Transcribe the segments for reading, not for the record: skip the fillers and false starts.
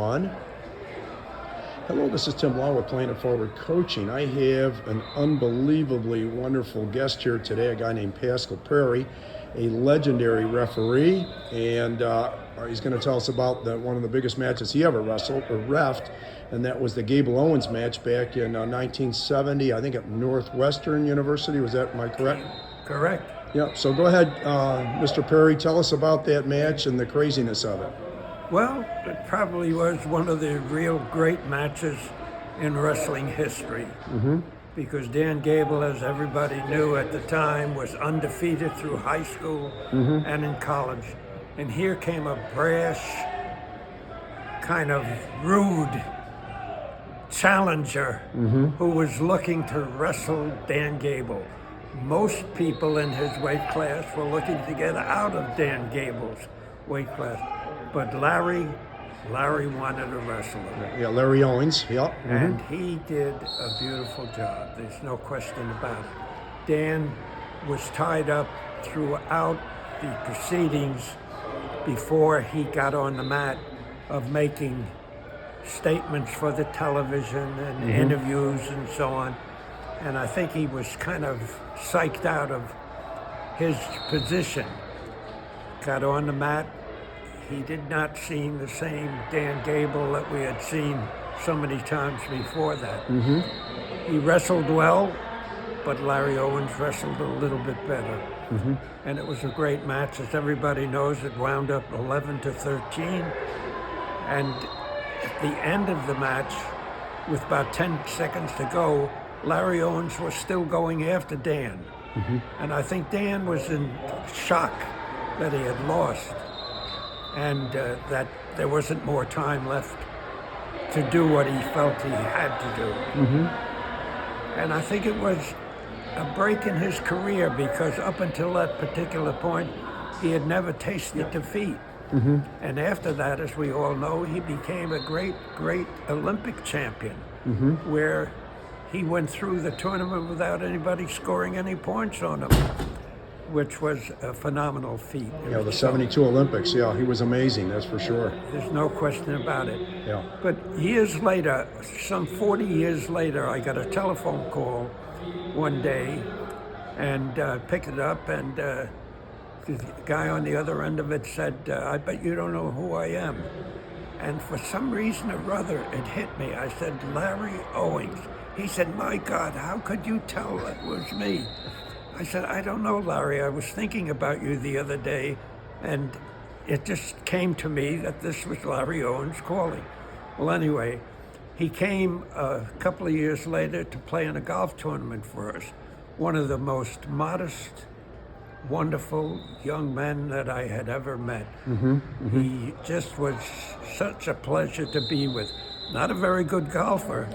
On. Hello, this is Tim Law with Planet Forward Coaching. I have an unbelievably wonderful guest here today, a guy named Pascal Perri, a legendary referee, and he's going to tell us about one of the biggest matches he ever wrestled or refed, and that was the Gable Owens match back in 1970, I think at Northwestern University. Am I correct? Correct. Yeah, so go ahead, Mr. Perri, tell us about that match and the craziness of it. Well, it probably was one of the real great matches in wrestling history. Because Dan Gable, as everybody knew at the time, was undefeated through high school and in college. And here came a brash, kind of rude challenger who was looking to wrestle Dan Gable. Most people in his weight class were looking to get out of Dan Gable's weight class. But Larry wanted to wrestle him. Yeah, Larry Owens, yeah. And he did a beautiful job. There's no question about it. Dan was tied up throughout the proceedings before he got on the mat of making statements for the television and interviews and so on. And I think he was kind of psyched out of his position. Got on the mat. He did not seem the same Dan Gable that we had seen so many times before that. He wrestled well, but Larry Owens wrestled a little bit better. And it was a great match. As everybody knows, it wound up 11-13. And at the end of the match, with about 10 seconds to go, Larry Owens was still going after Dan. And I think Dan was in shock that he had lost. And that there wasn't more time left to do what he felt he had to do. And I think it was a break in his career because up until that particular point, he had never tasted defeat. And after that, as we all know, he became a great Olympic champion, where he went through the tournament without anybody scoring any points on him, which was a phenomenal feat. Yeah, the 72 Olympics, yeah, he was amazing, that's for sure. There's no question about it. Yeah. But years later, some 40 years later, I got a telephone call one day and picked it up, and the guy on the other end of it said, I bet you don't know who I am. And for some reason or other, it hit me. I said, Larry Owings. He said, my God, how could you tell it was me? I said, I don't know, Larry. I was thinking about you the other day, and it just came to me that this was Larry Owens calling. Well, anyway, he came a couple of years later to play in a golf tournament for us. One of the most modest, wonderful young men that I had ever met. He just was such a pleasure to be with. Not a very good golfer,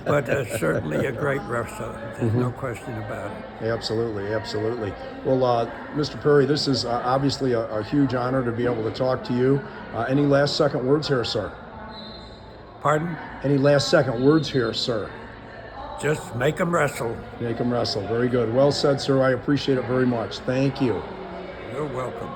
but certainly a great wrestler. There's no question about it. Absolutely, absolutely. Well, Mr. Perri, this is obviously a huge honor to be able to talk to you. Any last second words here, sir? Pardon? Any last second words here, sir? Just make them wrestle. Make them wrestle. Very good. Well said, sir. I appreciate it very much. Thank you. You're welcome.